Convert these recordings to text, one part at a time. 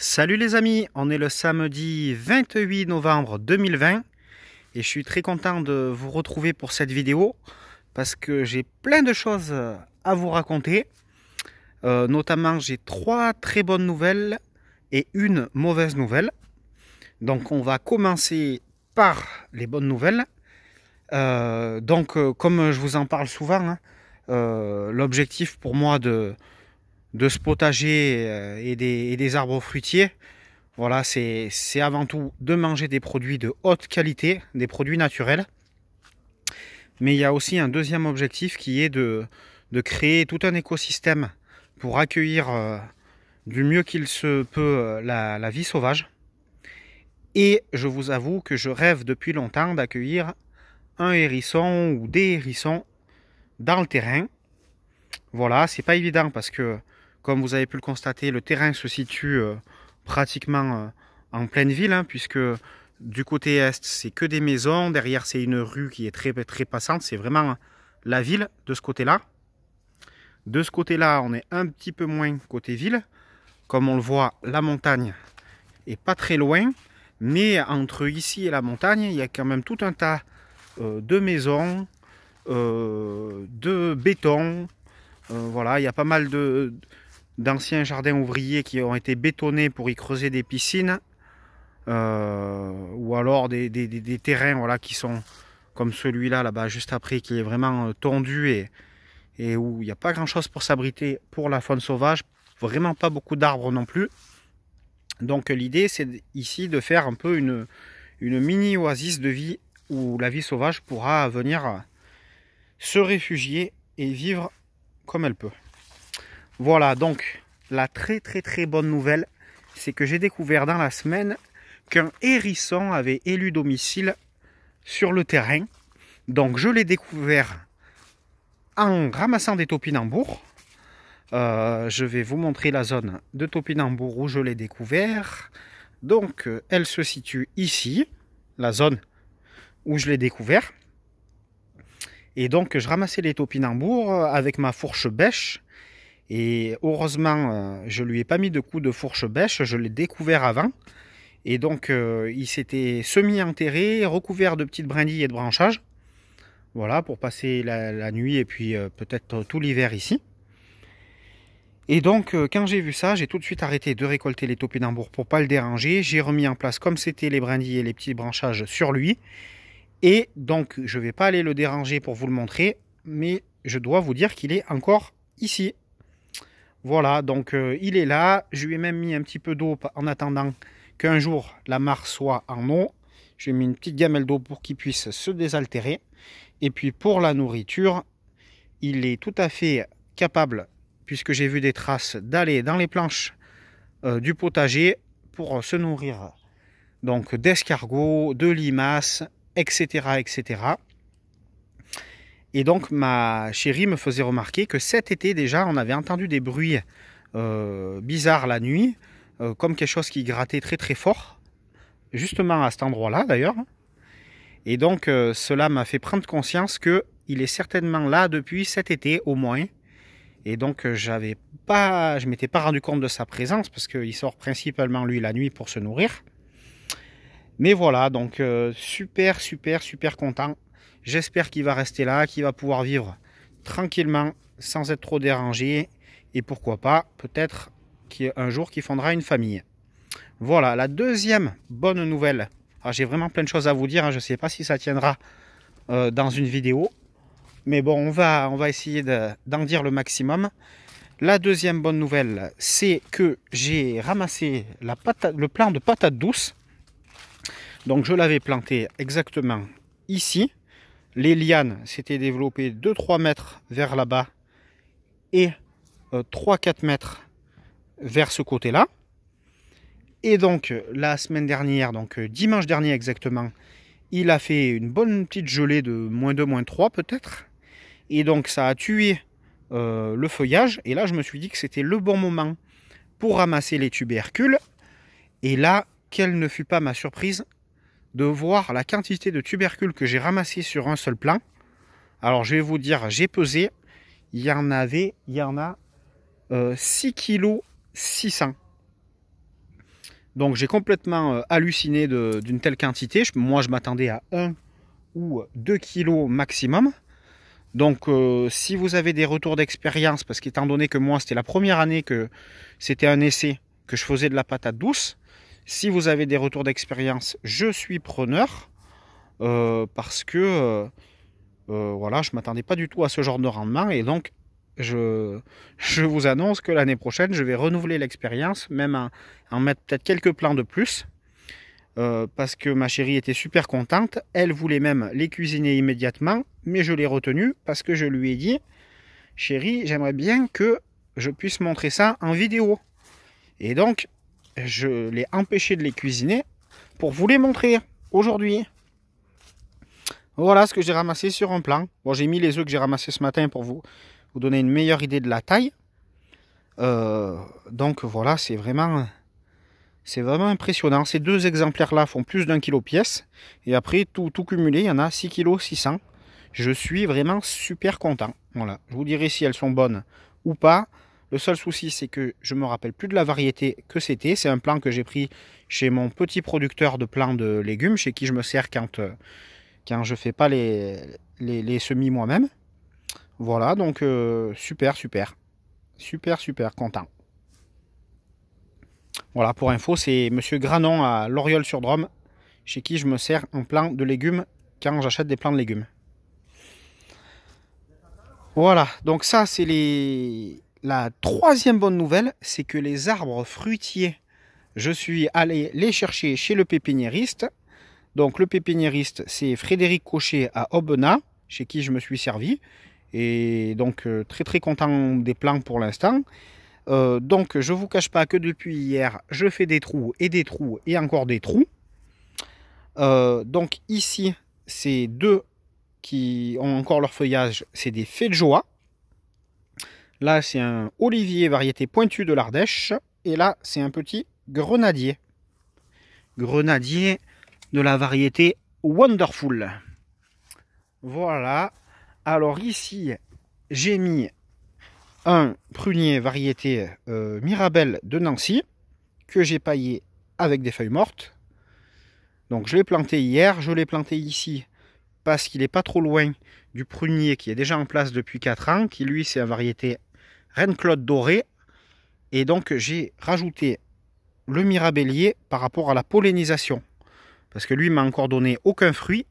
Salut les amis, on est le samedi 28 novembre 2020 et je suis très content de vous retrouver pour cette vidéo parce que j'ai plein de choses à vous raconter. Notamment j'ai 3 très bonnes nouvelles et une mauvaise nouvelle. Donc on va commencer par les bonnes nouvelles. Comme je vous en parle souvent, l'objectif pour moi de ce potager et des arbres fruitiers, voilà, c'est avant tout de manger des produits de haute qualité, des produits naturels. Mais il y a aussi un deuxième objectif qui est de créer tout un écosystème pour accueillir du mieux qu'il se peut la vie sauvage. Et je vous avoue que je rêve depuis longtemps d'accueillir un hérisson ou des hérissons dans le terrain. Voilà, c'est pas évident parce que, comme vous avez pu le constater, le terrain se situe pratiquement en pleine ville, puisque du côté est, c'est que des maisons. Derrière, c'est une rue qui est très, très passante. C'est vraiment la ville de ce côté-là. De ce côté-là, on est un petit peu moins côté ville. Comme on le voit, la montagne est pas très loin. Mais entre ici et la montagne, il y a quand même tout un tas de maisons, de béton. Voilà, il y a pas mal d'anciens jardins ouvriers qui ont été bétonnés pour y creuser des piscines. Ou alors des terrains, voilà, qui sont comme celui-là, là-bas, juste après, qui est vraiment tondu et où il n'y a pas grand-chose pour s'abriter pour la faune sauvage. Vraiment pas beaucoup d'arbres non plus. Donc l'idée, c'est ici de faire un peu une mini-oasis de vie où la vie sauvage pourra venir se réfugier et vivre comme elle peut. Voilà, donc la très bonne nouvelle, c'est que j'ai découvert dans la semaine qu'un hérisson avait élu domicile sur le terrain. Donc je l'ai découvert en ramassant des topinambours. Je vais vous montrer la zone de topinambours où je l'ai découvert. Donc elle se situe ici, la zone où je l'ai découvert. Et donc je ramassais les topinambours avec ma fourche bêche. Et heureusement, je lui ai pas mis de coup de fourche bêche, je l'ai découvert avant. Et donc il s'était semi-enterré, recouvert de petites brindilles et de branchages. Voilà, pour passer la nuit et puis peut-être tout l'hiver ici. Et donc quand j'ai vu ça, j'ai tout de suite arrêté de récolter les topinambours pour pas le déranger. J'ai remis en place comme c'était les brindilles et les petits branchages sur lui. Et donc je vais pas aller le déranger pour vous le montrer, mais je dois vous dire qu'il est encore ici. Voilà, donc il est là. Je lui ai même mis un petit peu d'eau en attendant qu'un jour la mare soit en eau. Je lui ai mis une petite gamelle d'eau pour qu'il puisse se désaltérer. Et puis pour la nourriture, il est tout à fait capable, puisque j'ai vu des traces, d'aller dans les planches du potager pour se nourrir donc d'escargots, de limaces, etc., etc. Et donc ma chérie me faisait remarquer que cet été déjà, on avait entendu des bruits bizarres la nuit, comme quelque chose qui grattait très fort, justement à cet endroit-là d'ailleurs. Et donc cela m'a fait prendre conscience qu'il est certainement là depuis cet été au moins. Et donc je m'étais pas rendu compte de sa présence parce qu'il sort principalement lui la nuit pour se nourrir. Mais voilà, donc super content. J'espère qu'il va rester là, qu'il va pouvoir vivre tranquillement, sans être trop dérangé. Et pourquoi pas, peut-être qu'un jour qu'il fondera une famille. Voilà, la deuxième bonne nouvelle. Alors j'ai vraiment plein de choses à vous dire, je ne sais pas si ça tiendra dans une vidéo. Mais bon, on va essayer d'en dire le maximum. La deuxième bonne nouvelle, c'est que j'ai ramassé le plant de patates douces. Donc je l'avais planté exactement ici. Les lianes s'étaient développées 2-3 mètres vers là-bas et 3-4 mètres vers ce côté-là. Et donc la semaine dernière, donc dimanche dernier exactement, il a fait une bonne petite gelée de -2, -3 peut-être. Et donc ça a tué le feuillage. Et là je me suis dit que c'était le bon moment pour ramasser les tubercules. Et là, quelle ne fut pas ma surprise de voir la quantité de tubercules que j'ai ramassé sur un seul plant. Alors je vais vous dire, j'ai pesé, il y en a 6,6 kg. Donc j'ai complètement halluciné d'une telle quantité. Moi je m'attendais à 1 ou 2 kilos maximum. Donc si vous avez des retours d'expérience, parce qu'étant donné que moi c'était la première année que c'était un essai, que je faisais de la patate douce, si vous avez des retours d'expérience, je suis preneur. Parce que voilà, je ne m'attendais pas du tout à ce genre de rendement. Et donc je vous annonce que l'année prochaine, je vais renouveler l'expérience, même en mettre peut-être quelques plants de plus. Parce que ma chérie était super contente. Elle voulait même les cuisiner immédiatement, mais je l'ai retenue parce que je lui ai dit, chérie, j'aimerais bien que je puisse montrer ça en vidéo. Et donc, je l'ai empêché de les cuisiner pour vous les montrer aujourd'hui. Voilà ce que j'ai ramassé sur un plant. Bon, j'ai mis les œufs que j'ai ramassés ce matin pour vous donner une meilleure idée de la taille. Donc voilà, c'est vraiment impressionnant. Ces deux exemplaires-là font plus d'1 kilo pièce. Et après, tout cumulé, il y en a 6 kg 600. Je suis vraiment super content. Voilà. Je vous dirai si elles sont bonnes ou pas. Le seul souci, c'est que je ne me rappelle plus de la variété que c'était. C'est un plant que j'ai pris chez mon petit producteur de plants de légumes, chez qui je me sers quand je ne fais pas les semis moi-même. Voilà, donc super content. Voilà, pour info, c'est Monsieur Granon à Loriol-sur-Drôme, chez qui je me sers un plant de légumes quand j'achète des plants de légumes. Voilà, donc ça c'est la troisième bonne nouvelle, c'est que les arbres fruitiers, je suis allé les chercher chez le pépiniériste. Donc le pépiniériste, c'est Frédéric Cochet à Aubenas, chez qui je me suis servi. Et donc très content des plants pour l'instant. Donc je ne vous cache pas que depuis hier, je fais des trous et encore des trous. Donc ici, c'est deux qui ont encore leur feuillage, c'est des fées de joie. Là, c'est un olivier variété pointue de l'Ardèche. Et là, c'est un petit grenadier. Grenadier de la variété Wonderful. Voilà. Alors ici, j'ai mis un prunier variété Mirabelle de Nancy que j'ai paillé avec des feuilles mortes. Donc je l'ai planté hier. Je l'ai planté ici parce qu'il n'est pas trop loin du prunier qui est déjà en place depuis 4 ans, qui lui c'est la variété Reine-Claude dorée. Et donc j'ai rajouté le mirabellier par rapport à la pollinisation. Parce que lui m'a encore donné aucun fruit.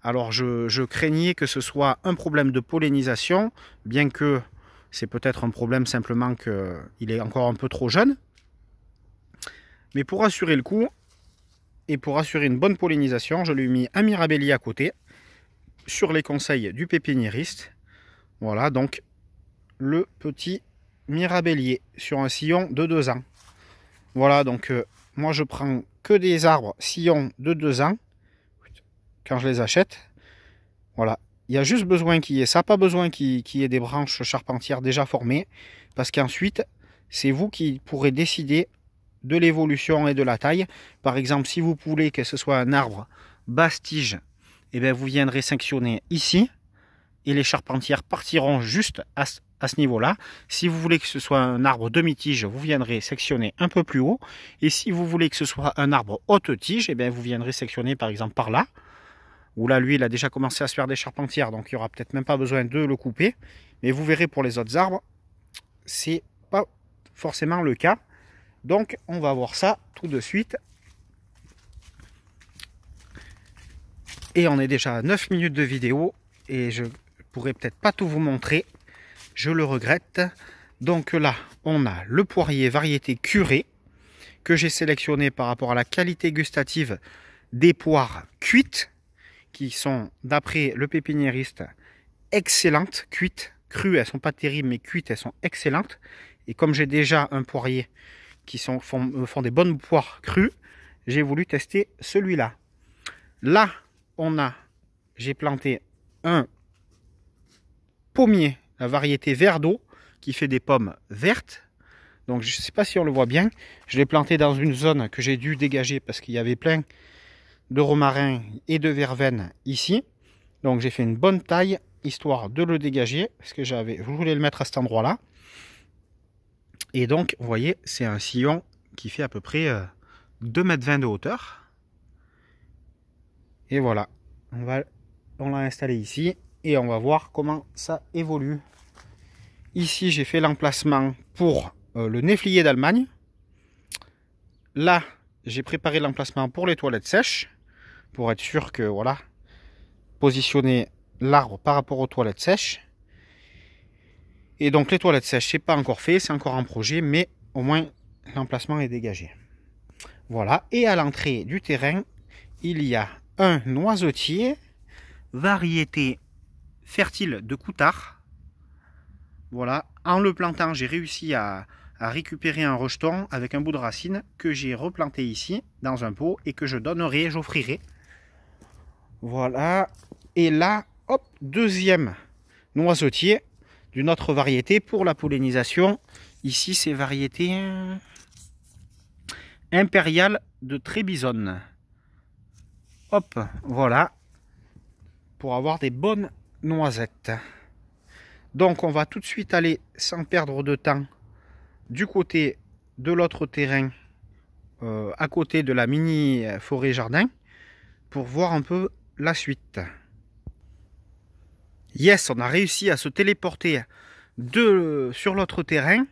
Alors je craignais que ce soit un problème de pollinisation, bien que c'est peut-être un problème simplement qu'il est encore un peu trop jeune. Mais pour assurer le coup, et pour assurer une bonne pollinisation, je lui ai mis un mirabellier à côté, sur les conseils du pépiniériste. Voilà, donc le petit mirabellier sur un sillon de 2 ans. Voilà, donc moi je prends que des arbres sillons de 2 ans quand je les achète. Voilà, il y a juste besoin qu'il y ait ça, pas besoin qu'il y ait des branches charpentières déjà formées, parce qu'ensuite c'est vous qui pourrez décider de l'évolution et de la taille. Par exemple, si vous voulez que ce soit un arbre basse tige, et bien vous viendrez sectionner ici et les charpentières partiront juste à ce niveau-là. Si vous voulez que ce soit un arbre demi-tige, vous viendrez sectionner un peu plus haut. Et si vous voulez que ce soit un arbre haute tige, et bien vous viendrez sectionner par exemple par là. Où là, lui, il a déjà commencé à se faire des charpentières, donc il n'y aura peut-être même pas besoin de le couper. Mais vous verrez pour les autres arbres, c'est pas forcément le cas. Donc on va voir ça tout de suite. Et on est déjà à 9 minutes de vidéo et je pourrais peut-être pas tout vous montrer. Je le regrette. Donc là, on a le poirier variété curé que j'ai sélectionné par rapport à la qualité gustative des poires cuites qui sont, d'après le pépiniériste, excellentes. Cuites, crues, elles sont pas terribles, mais cuites, elles sont excellentes. Et comme j'ai déjà un poirier qui font des bonnes poires crues, j'ai voulu tester celui-là. Là, j'ai planté un pommier, la variété vert d'eau, qui fait des pommes vertes. Donc je ne sais pas si on le voit bien. Je l'ai planté dans une zone que j'ai dû dégager parce qu'il y avait plein de romarin et de verveine ici. Donc j'ai fait une bonne taille, histoire de le dégager, parce que je voulais le mettre à cet endroit là. Et donc vous voyez, c'est un sillon qui fait à peu près 2,20 m de hauteur. Et voilà, on l'a installé ici et on va voir comment ça évolue. Ici, j'ai fait l'emplacement pour le néflier d'Allemagne. Là, j'ai préparé l'emplacement pour les toilettes sèches, pour être sûr que, voilà, positionner l'arbre par rapport aux toilettes sèches. Et donc, les toilettes sèches, c'est pas encore fait, c'est encore en projet, mais au moins, l'emplacement est dégagé. Voilà, et à l'entrée du terrain, il y a un noisetier, variété fertile de Coutard. Voilà, en le plantant, j'ai réussi à récupérer un rejeton avec un bout de racine que j'ai replanté ici dans un pot et que je donnerai, j'offrirai. Voilà, et là, hop, deuxième noisetier d'une autre variété pour la pollinisation. Ici, c'est variété impériale de Trébizonde. Hop, voilà, pour avoir des bonnes noisettes. Donc on va tout de suite aller, sans perdre de temps, du côté de l'autre terrain, à côté de la mini forêt jardin, pour voir un peu la suite. Yes, on a réussi à se téléporter sur l'autre terrain.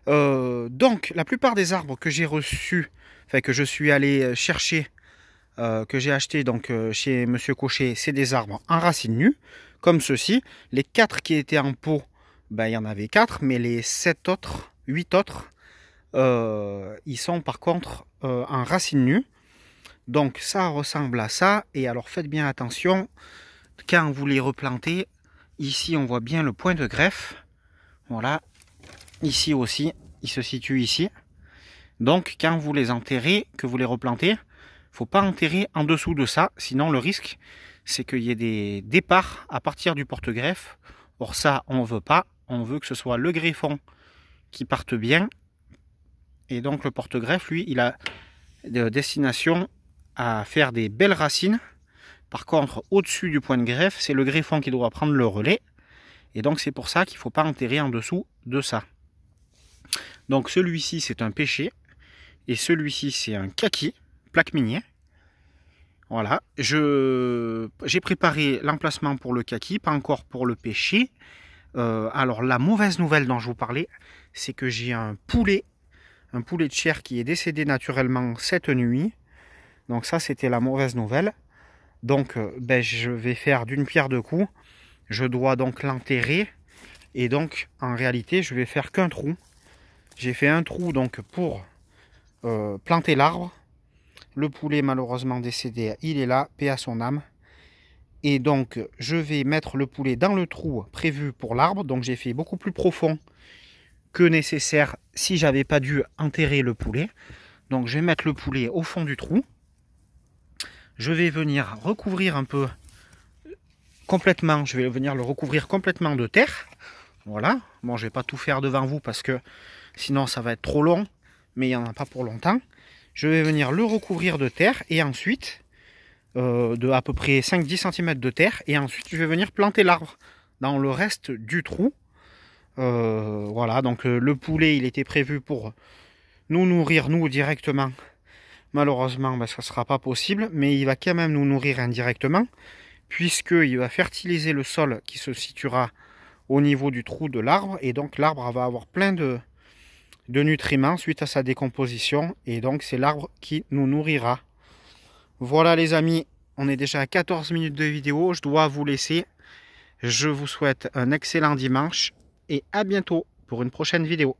Donc la plupart des arbres que j'ai reçus, enfin que je suis allé chercher, que j'ai acheté donc chez Monsieur Cochet, c'est des arbres en racines nues, comme ceci. Les 4 qui étaient en pot, ben, il y en avait 4, mais les 8 autres, ils sont par contre en racines nues. Donc ça ressemble à ça, et alors faites bien attention, quand vous les replantez, ici on voit bien le point de greffe, voilà, ici aussi, il se situe ici. Donc quand vous les enterrez, que vous les replantez, il ne faut pas enterrer en dessous de ça, sinon le risque c'est qu'il y ait des départs à partir du porte-greffe. Or ça on ne veut pas, on veut que ce soit le greffon qui parte bien. Et donc le porte-greffe, lui, il a de destination à faire des belles racines. Par contre, au-dessus du point de greffe, c'est le greffon qui doit prendre le relais. Et donc c'est pour ça qu'il ne faut pas enterrer en dessous de ça. Donc celui-ci c'est un pêcher. Et celui-ci c'est un kaki, plaque minier. Voilà, j'ai préparé l'emplacement pour le kaki, pas encore pour le pêcher. Alors la mauvaise nouvelle dont je vous parlais, c'est que j'ai un poulet de chair qui est décédé naturellement cette nuit. Donc ça c'était la mauvaise nouvelle. Donc ben, je vais faire d'une pierre deux coups. Je dois donc l'enterrer. Et donc en réalité je vais faire qu'un trou. J'ai fait un trou donc pour planter l'arbre. Le poulet malheureusement décédé, il est là, paix à son âme. Et donc je vais mettre le poulet dans le trou prévu pour l'arbre. Donc j'ai fait beaucoup plus profond que nécessaire si j'avais pas dû enterrer le poulet. Donc je vais mettre le poulet au fond du trou. Je vais venir recouvrir un peu complètement, je vais venir le recouvrir complètement de terre. Voilà, bon je vais pas tout faire devant vous parce que sinon ça va être trop long, mais il n'y en a pas pour longtemps. Je vais venir le recouvrir de terre et ensuite de à peu près 5-10 cm de terre, et ensuite je vais venir planter l'arbre dans le reste du trou. Voilà, donc le poulet il était prévu pour nous nourrir nous directement. Malheureusement ben, ça ne sera pas possible, mais il va quand même nous nourrir indirectement, puisqu'il va fertiliser le sol qui se situera au niveau du trou de l'arbre, et donc l'arbre va avoir plein de nutriments suite à sa décomposition, et donc c'est l'arbre qui nous nourrira. Voilà les amis, on est déjà à 14 minutes de vidéo, je dois vous laisser. Je vous souhaite un excellent dimanche et à bientôt pour une prochaine vidéo.